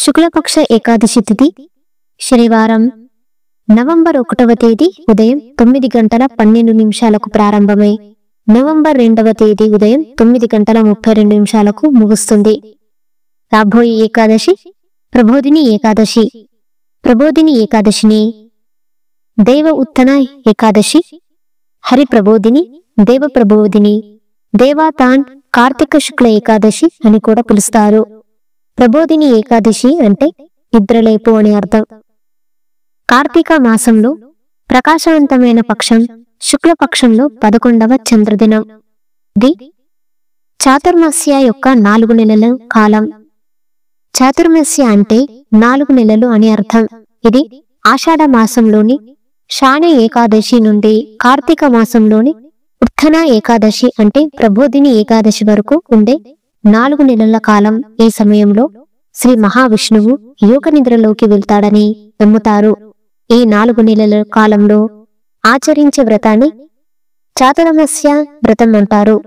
శుక్లపక్ష ఏకాదశి తిథి శనివారం నవంబర్ 1వ తేదీ ఉదయం 9:12 ప్రారంభమై నవంబర్ 2వ తేదీ ఉదయం 9:32 ముగుస్తుంది. రాబోయే ఏకాదశి ప్రబోధిని ఏకాదశి. ప్రబోధిని ఏకాదశిని దేవ ఉత్తన ఏకాదశి, హరి ప్రబోధిని, దేవ ప్రబోధిని, దేవాతాన్ కార్తీక శుక్ల ఏకాదశి అని కూడా పిలుస్తారు. ప్రబోధిని ఏకాదశి అంటే నిద్రలేపు అని అర్థం. కార్తీక మాసంలో ప్రకాశవంతమైన పక్షం శుక్లపక్షంలో 11వ చంద్రదినం. ఇది చాతుర్మాస్య యొక్క 4 నెలల కాలం. చాతుర్మాస్య అంటే 4 నెలలు అని అర్థం. ఇది ఆషాఢ మాసంలోని శాని ఏకాదశి నుండి కార్తీక మాసంలోని ఉత్తన ఏకాదశి అంటే ప్రబోధిని ఏకాదశి వరకు ఉండే 4 నెలల కాలం. ఈ సమయంలో శ్రీ మహావిష్ణువు యోగ నిద్రలోకి వెళ్తాడని నమ్ముతారు. ఈ 4 నెలల కాలంలో ఆచరించే వ్రతాన్ని చాతుర్మాస్య వ్రతం అంటారు.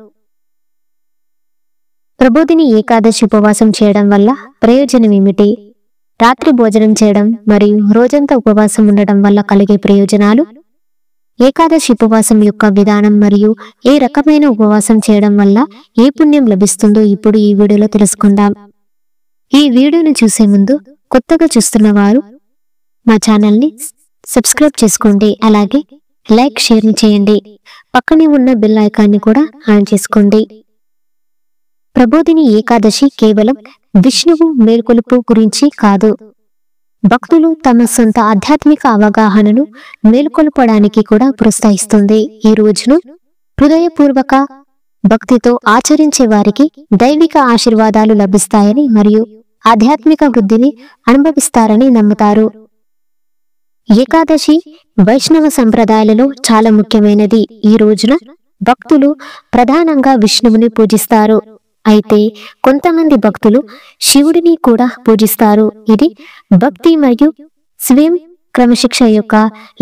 ప్రబోధిని ఏకాదశి ఉపవాసం చేయడం వల్ల ప్రయోజనం ఏమిటి? రాత్రి భోజనం చేయడం మరియు రోజంతా ఉపవాసం ఉండడం వల్ల కలిగే ప్రయోజనాలు, ఏకాదశి ఉపవాసం యొక్క విధానం మరియు ఏ రకమైన ఉపవాసం చేయడం వల్ల ఏ పుణ్యం లభిస్తుందో ఇప్పుడు ఈ వీడియోలో తెలుసుకుందాం. ఈ వీడియోను చూసే ముందు కొత్తగా చూస్తున్న వారు మా ఛానల్ని సబ్స్క్రైబ్ చేసుకోండి. అలాగే లైక్, షేర్ చేయండి. పక్కనే ఉన్న బెల్ ఐకాన్ని కూడా ఆన్ చేసుకోండి. ప్రబోధిని ఏకాదశి కేవలం విష్ణువు మేల్కొలుపు గురించి కాదు. భక్తులు తమ సొంత ఆధ్యాత్మిక అవగాహనను మేల్కొల్పడానికి కూడా ప్రోత్సహిస్తుంది. ఈ రోజును హృదయపూర్వక భక్తితో ఆచరించే వారికి దైవిక ఆశీర్వాదాలు లభిస్తాయని మరియు ఆధ్యాత్మిక వృద్ధిని అనుభవిస్తారని నమ్ముతారు. ఏకాదశి వైష్ణవ సంప్రదాయాలలో చాలా ముఖ్యమైనది. ఈ రోజున భక్తులు ప్రధానంగా విష్ణువుని పూజిస్తారు. అయితే కొంతమంది భక్తులు శివుడిని కూడా పూజిస్తారు. ఇది భక్తి మరియు స్వయం క్రమశిక్ష యొక్క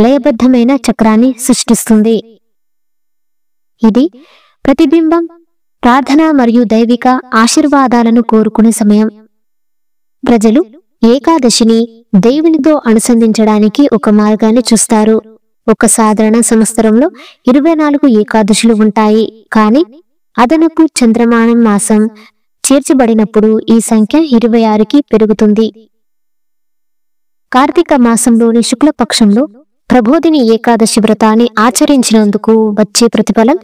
లయబద్ధమైన చక్రాన్ని సృష్టిస్తుంది. ఇది ప్రతిబింబం, ప్రార్థన మరియు దైవిక ఆశీర్వాదాలను కోరుకునే సమయం. ప్రజలు ఏకాదశిని దేవునితో అనుసంధించడానికి ఒక మార్గాన్ని చూస్తారు. ఒక సాధారణ సంవత్సరంలో 24 ఏకాదశులు ఉంటాయి. కానీ అదనపు చంద్రమానం మాసం చేర్చబడినప్పుడు ఈ సంఖ్య 26కి పెరుగుతుంది. కార్తీక మాసంలోని శుక్లపక్షంలో ప్రబోధిని ఏకాదశి వ్రతాన్ని ఆచరించినందుకు వచ్చే ప్రతిఫలం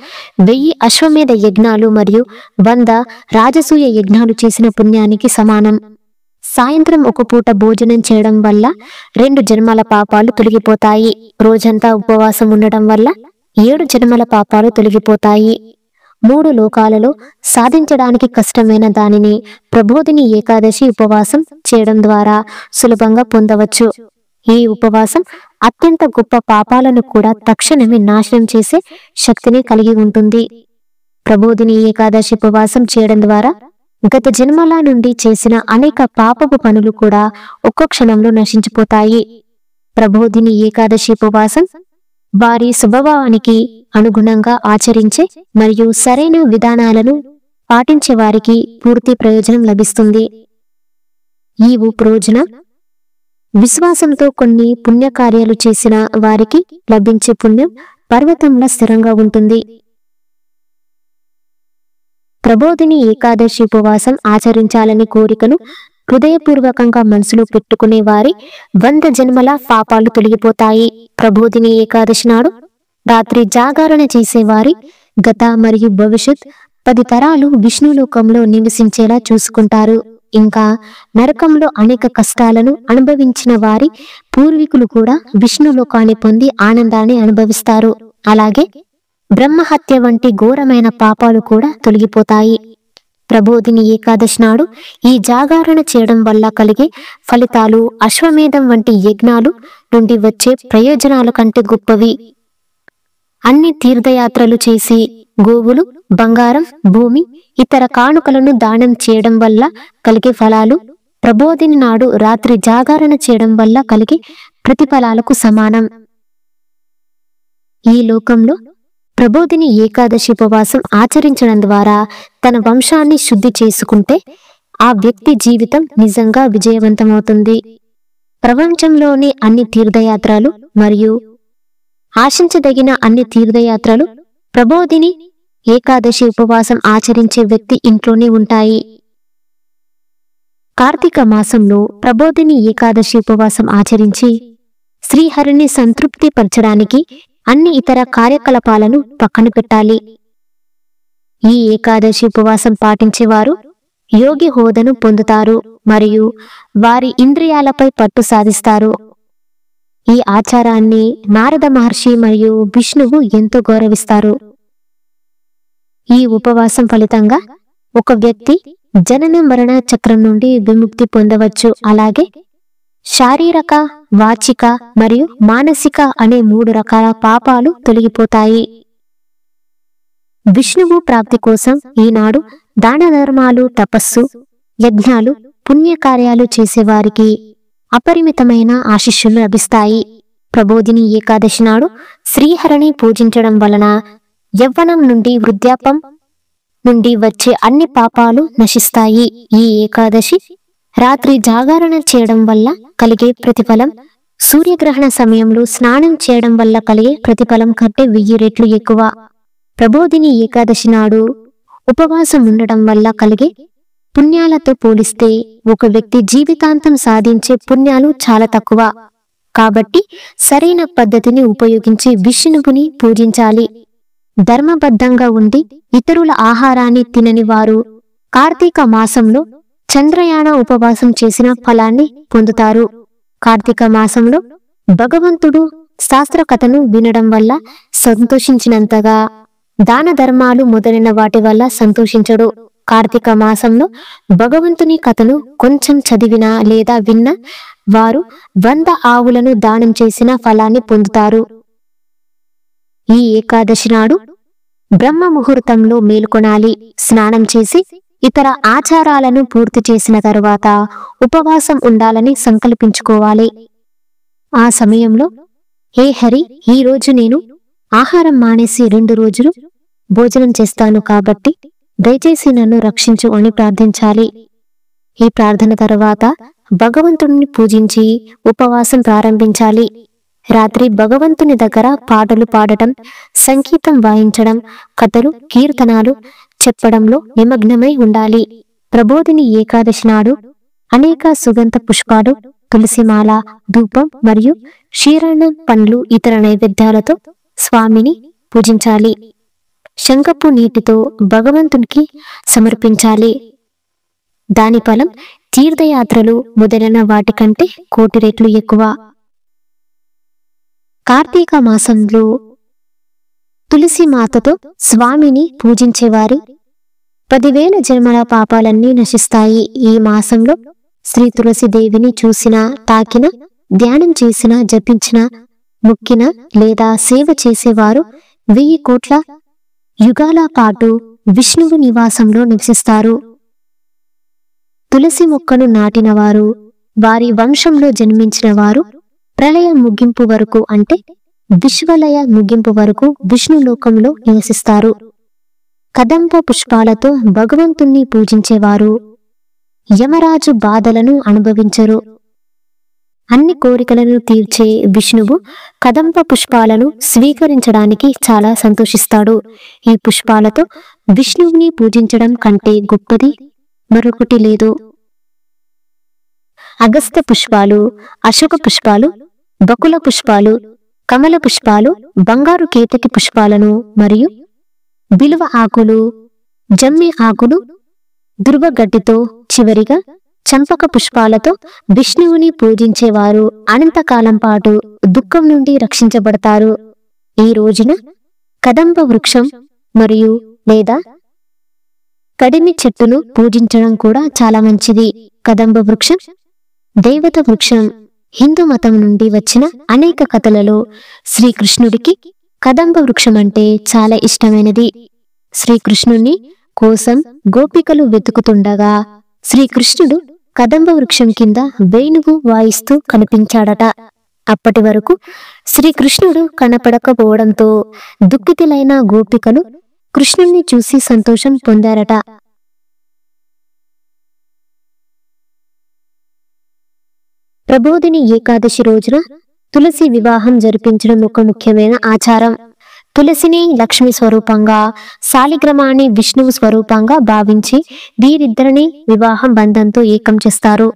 1000 అశ్వమేధ యజ్ఞాలు మరియు 100 రాజసూయ యజ్ఞాలు చేసిన పుణ్యానికి సమానం. సాయంత్రం ఒక పూట భోజనం చేయడం వల్ల 2 జన్మల పాపాలు తొలగిపోతాయి. రోజంతా ఉపవాసం ఉండడం వల్ల 7 జన్మల పాపాలు తొలగిపోతాయి. 3 లోకాలలో సాధించడానికి కష్టమైన దానిని ప్రబోధిని ఏకాదశి ఉపవాసం చేయడం ద్వారా సులభంగా పొందవచ్చు. ఈ ఉపవాసం అత్యంత గొప్ప పాపాలను కూడా తక్షణమే నాశనం చేసే శక్తిని కలిగి ఉంటుంది. ప్రబోధిని ఏకాదశి ఉపవాసం చేయడం ద్వారా గత జన్మల నుండి చేసిన అనేక పాపపు పనులు కూడా ఒక్క క్షణంలో నశించిపోతాయి. ప్రబోధిని ఏకాదశి ఉపవాసం వారి స్వభావానికి అనుగుణంగా ఆచరించే మరియు సరైన విధానాలను పాటించే వారికి పూర్తి ప్రయోజనం లభిస్తుంది. ఈ రోజున విశ్వాసంతో కొన్ని పుణ్యకార్యాలు చేసిన వారికి లభించే పుణ్యం పర్వతంలా స్థిరంగా ఉంటుంది. ప్రబోధిని ఏకాదశి ఉపవాసం ఆచరించాలని కోరికను హృదయపూర్వకంగా మనసులో పెట్టుకునే వారి 100 జన్మల పాపాలు తొలగిపోతాయి. ప్రబోధిని ఏకాదశి నాడు రాత్రి జాగరణ చేసేవారి గత మరియు భవిష్యత్ 10 తరాలు విష్ణులోకంలో నివసించేలా చూసుకుంటారు. ఇంకా నరకంలో అనేక కష్టాలను అనుభవించిన వారి పూర్వీకులు కూడా విష్ణులోకాన్ని పొంది ఆనందాన్ని అనుభవిస్తారు. అలాగే బ్రహ్మహత్య వంటి ఘోరమైన పాపాలు కూడా తొలగిపోతాయి. ప్రబోధిని ఏకాదశి నాడు ఈ జాగరణ చేయడం వల్ల కలిగే ఫలితాలు అశ్వమేధం వంటి యజ్ఞాలు నుండి వచ్చే ప్రయోజనాల కంటే గొప్పవి. అన్ని తీర్థయాత్రలు చేసి గోవులు, బంగారం, భూమి, ఇతర కానుకలను దానం చేయడం వల్ల కలిగే ఫలాలు ప్రబోధిని నాడు రాత్రి జాగరణ చేయడం వల్ల కలిగే ప్రతిఫలాలకు సమానం. ఈ లోకంలో ప్రబోధిని ఏకాదశి ఉపవాసం ఆచరించడం ద్వారా తన వంశాన్ని శుద్ధి చేసుకుంటే ఆ వ్యక్తి జీవితం నిజంగా విజయవంతమవుతుంది. ప్రపంచంలోని అన్ని తీర్థయాత్రలు మరియు ఆశించదగిన అన్ని తీర్థయాత్రలు ప్రబోధిని ఏకాదశి ఉపవాసం ఆచరించే వ్యక్తి ఇంట్లోనే ఉంటాయి. కార్తీక మాసంలో ప్రబోధిని ఏకాదశి ఉపవాసం ఆచరించి శ్రీహరిని సంతృప్తి పరచడానికి అన్ని ఇతర కార్యకలాపాలను పక్కన పెట్టాలి. ఈ ఏకాదశి ఉపవాసం పాటించేవారు యోగి హోదాను పొందుతారు మరియు వారి ఇంద్రియాలపై పట్టు సాధిస్తారు. ఈ ఆచారాన్ని నారద మహర్షి మరియు విష్ణువు ఎంతో గౌరవిస్తారు. ఈ ఉపవాసం ఫలితంగా ఒక వ్యక్తి జనన మరణ చక్రం నుండి విముక్తి పొందవచ్చు. అలాగే శారీరక, వాచిక మరియు మానసిక అనే 3 రకాల పాపాలు తొలగిపోతాయి. విష్ణువు ప్రాప్తి కోసం ఈనాడు దాన ధర్మాలు, తపస్సు, యజ్ఞాలు, పుణ్యకార్యాలు చేసేవారికి అపరిమితమైన ఆశీస్సులు లభిస్తాయి. ప్రబోధిని ఏకాదశి నాడు శ్రీహరిని పూజించడం వలన యవ్వనం నుండి వృద్ధాప్యం నుండి వచ్చే అన్ని పాపాలు నశిస్తాయి. ఈ ఏకాదశి రాత్రి జాగరణ చేయడం వల్ల కలిగే ప్రతిఫలం సూర్యగ్రహణ సమయంలో స్నానం చేయడం వల్ల కలిగే ప్రతిఫలం కంటే 1000 రెట్లు ఎక్కువ. ప్రబోధిని ఏకాదశి నాడు ఉపవాసం ఉండడం వల్ల కలిగే పుణ్యాలతో పోలిస్తే ఒక వ్యక్తి జీవితాంతం సాధించే పుణ్యాలు చాలా తక్కువ. కాబట్టి సరైన పద్ధతిని ఉపయోగించి విష్ణువుని పూజించాలి. ధర్మబద్ధంగా ఉండి ఇతరుల ఆహారాన్ని తినని వారు కార్తీక మాసంలో చంద్రయాన ఉపవాసం చేసిన ఫలాన్ని పొందుతారు. కార్తీక మాసంలో భగవంతుడు శాస్త్ర కథను వినడం వల్ల సంతోషించినంతగా దాన ధర్మాలు మొదలైన వాటి వల్ల సంతోషించడు. కార్తీక మాసంలో భగవంతుని కథను కొంచెం చదివినా లేదా విన్నా వారు 100 ఆవులను దానం చేసిన ఫలాన్ని పొందుతారు. ఈ ఏకాదశి నాడు బ్రహ్మ ముహూర్తంలో మేల్కొనాలి. స్నానం చేసి ఇతర ఆచారాలను పూర్తి చేసిన తరువాత ఉపవాసం ఉండాలని సంకల్పించుకోవాలి. ఆ సమయంలో, హే హరి, ఈ రోజు నేను ఆహారం మానేసి 2 రోజులు భోజనం చేస్తాను కాబట్టి దయచేసి నన్ను రక్షించు అని ప్రార్థించాలి. ఈ ప్రార్థన తర్వాత భగవంతుడిని పూజించి ఉపవాసం ప్రారంభించాలి. రాత్రి భగవంతుని దగ్గర పాటలు పాడటం, సంగీతం వాయించడం, కథలు, కీర్తనాలు చెప్పడంలో నిమగ్నమై ఉండాలి. ప్రబోధిని ఏకాదశి నాడు అనేక సుగంధ పుష్పాలు, తులసిమాల, ధూపం మరియు క్షీరాన్నం, పండ్లు, ఇతర నైవేద్యాలతో స్వామిని పూజించాలి. శంఖపు నీటితో భగవంతునికి సమర్పించాలి. దాని ఫలం తీర్థయాత్రలు మొదలైన వాటికంటే 1,000,000 రెట్లు ఎక్కువ. కార్తీక మాసంలో తులసి మాతతో స్వామిని పూజించేవారి 10,000 జన్మల పాపాలన్నీ నశిస్తాయి. ఈ మాసంలో శ్రీ తులసిదేవిని చూసిన, తాకిన, ధ్యానం చేసిన, జపించిన, మొక్కిన లేదా సేవ చేసేవారు 1000 కోట్ల యుగాల పాటు విష్ణువు నివాసంలో నివసిస్తారు. తులసి మొక్కను నాటిన వారు, వారి వంశంలో జన్మించిన వారు ప్రళయం ముగింపు వరకు అంటే విశ్వలయ ముగింపు వరకు విష్ణులోకంలో నివసిస్తారు. కదంబ పుష్పాలతో భగవంతుణ్ణి పూజించేవారు యమరాజు బాధలను అనుభవించరు. అన్ని కోరికలను తీర్చే విష్ణువు కదంబ పుష్పాలను స్వీకరించడానికి చాలా సంతోషిస్తాడు. ఈ పుష్పాలతో విష్ణువుని పూజించడం కంటే గొప్పది మరొకటి లేదు. అగస్త్య పుష్పాలు, అశోక పుష్పాలు, బకుల పుష్పాలు, కమల పుష్పాలు, బంగారు కేతకి పుష్పాలను మరియు బిల్వ ఆకులు, జమ్మి ఆకులు, దుర్వగడ్డితో చివరిగా చంపక పుష్పాలతో విష్ణువుని పూజించేవారు అనంతకాలం పాటు దుఃఖం నుండి రక్షించబడతారు. ఈ రోజున కదంబ వృక్షం మరియు లేదా కడిమి చెట్టును పూజించడం కూడా చాలా మంచిది. కదంబ వృక్షం దేవత వృక్షం. హిందూ మతం నుండి వచ్చిన అనేక కథలలో శ్రీకృష్ణుడికి కదంబ వృక్షం అంటే చాలా ఇష్టమైనది. శ్రీకృష్ణుని కోసం గోపికలు వెతుకుతుండగా శ్రీకృష్ణుడు కదంబ వృక్షం కింద వేణువు వాయిస్తూ కనిపించాడట. అప్పటి వరకు శ్రీకృష్ణుడు కనపడకపోవడంతో దుఃఖితులైన గోపికలు కృష్ణుణ్ణి చూసి సంతోషం పొందారట. ప్రబోధిని ఏకాదశి రోజున తులసి వివాహం జరిపించడం ఒక ముఖ్యమైన ఆచారం. తులసిని లక్ష్మి స్వరూపంగా, శాలిగ్రామాన్ని విష్ణువు స్వరూపంగా భావించి వీరిద్దరిని వివాహం బంధంతో ఏకం చేస్తారు.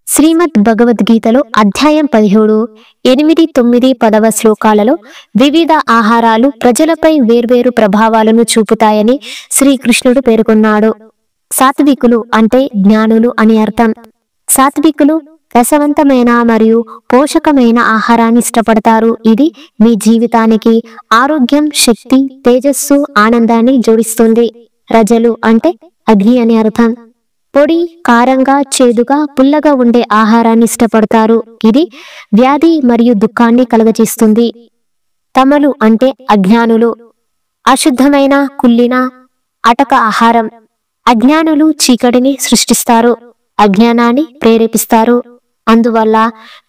శ్రీమద్ భగవద్గీతలో అధ్యాయం 17, 8, 9, 10 శ్లోకాలలో వివిధ ఆహారాలు ప్రజలపై వేర్వేరు ప్రభావాలను చూపుతాయని శ్రీకృష్ణుడు పేర్కొన్నాడు. సాత్వికులు అంటే జ్ఞానులు అని అర్థం. సాత్వికులు రసవంతమైన మరియు పోషకమైన ఆహారాన్ని ఇష్టపడతారు. ఇది మీ జీవితానికి ఆరోగ్యం, శక్తి, తేజస్సు, ఆనందాన్ని జోడిస్తుంది. రజలు అంటే అగ్ని అని అర్థం. పొడి, కారంగా, చేదుగా, పుల్లగా ఉండే ఆహారాన్ని ఇష్టపడతారు. ఇది వ్యాధి మరియు దుఃఖాన్ని కలుగజేస్తుంది. తమలు అంటే అజ్ఞానులు. అశుద్ధమైన, కుళ్ళిన, అటక ఆహారం. అజ్ఞానులు చీకటిని సృష్టిస్తారు, అజ్ఞానాన్ని ప్రేరేపిస్తారు. అందువల్ల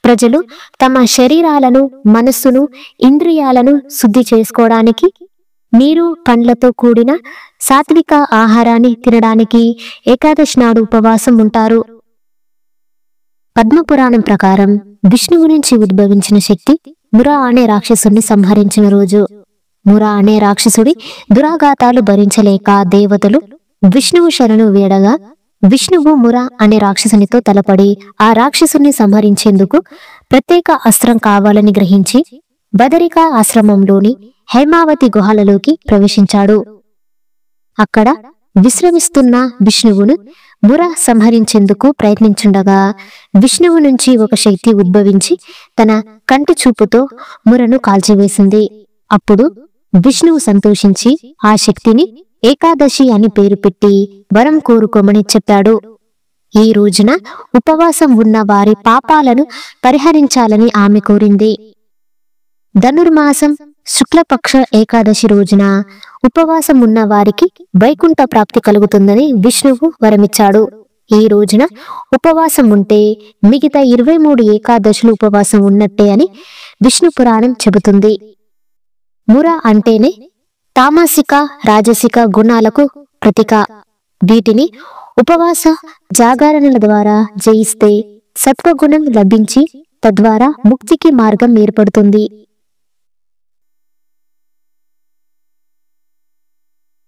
ప్రజలు తమ శరీరాలను, మనస్సును, ఇంద్రియాలను శుద్ధి చేసుకోవడానికి నీరు, పండ్లతో కూడిన సాత్విక ఆహారాన్ని తినడానికి ఏకాదశి నాడు ఉపవాసం ఉంటారు. పద్మపురాణం ప్రకారం విష్ణువు నుంచి ఉద్భవించిన శక్తి మురా అనే రాక్షసుడిని సంహరించిన రోజు. మురా అనే రాక్షసుడి దురాఘాతాలు భరించలేక దేవతలు విష్ణువు శరణు వేడగా విష్ణువు మురా అనే రాక్షసునితో తలపడి ఆ రాక్షసుని సంహరించేందుకు ప్రత్యేక అస్త్రం కావాలని గ్రహించి బదరికా ఆశ్రమంలోని హైమావతి గుహలలోకి ప్రవేశించాడు. అక్కడ విశ్రమిస్తున్న విష్ణువును మురా సంహరించేందుకు ప్రయత్నించుండగా విష్ణువు నుంచి ఒక శక్తి ఉద్భవించి తన కంటి చూపుతో మురను కాల్చివేసింది. అప్పుడు విష్ణువు సంతోషించి ఆ శక్తిని ఏకాదశి అని పేరు పెట్టి వరం కోరుకోమని చెప్పాడు. ఈ రోజున ఉపవాసం ఉన్న వారి పాపాలను పరిహరించాలని ఆమె కోరింది. ధనుర్మాసం శుక్లపక్ష ఏకాదశి రోజున ఉపవాసం ఉన్న వారికి వైకుంఠ ప్రాప్తి కలుగుతుందని విష్ణువు వరమిచ్చాడు. ఈ రోజున ఉపవాసం ఉంటే మిగతా 23 ఏకాదశులు ఉపవాసం ఉన్నట్టే అని విష్ణు పురాణం చెబుతుంది. మురా అంటేనే తామసిక, రాజసిక గుణాలకు ప్రతీక. వీటిని ఉపవాస జాగరణల ద్వారా జయిస్తే సత్వగుణం లభించి తద్వారా ముక్తికి మార్గం ఏర్పడుతుంది.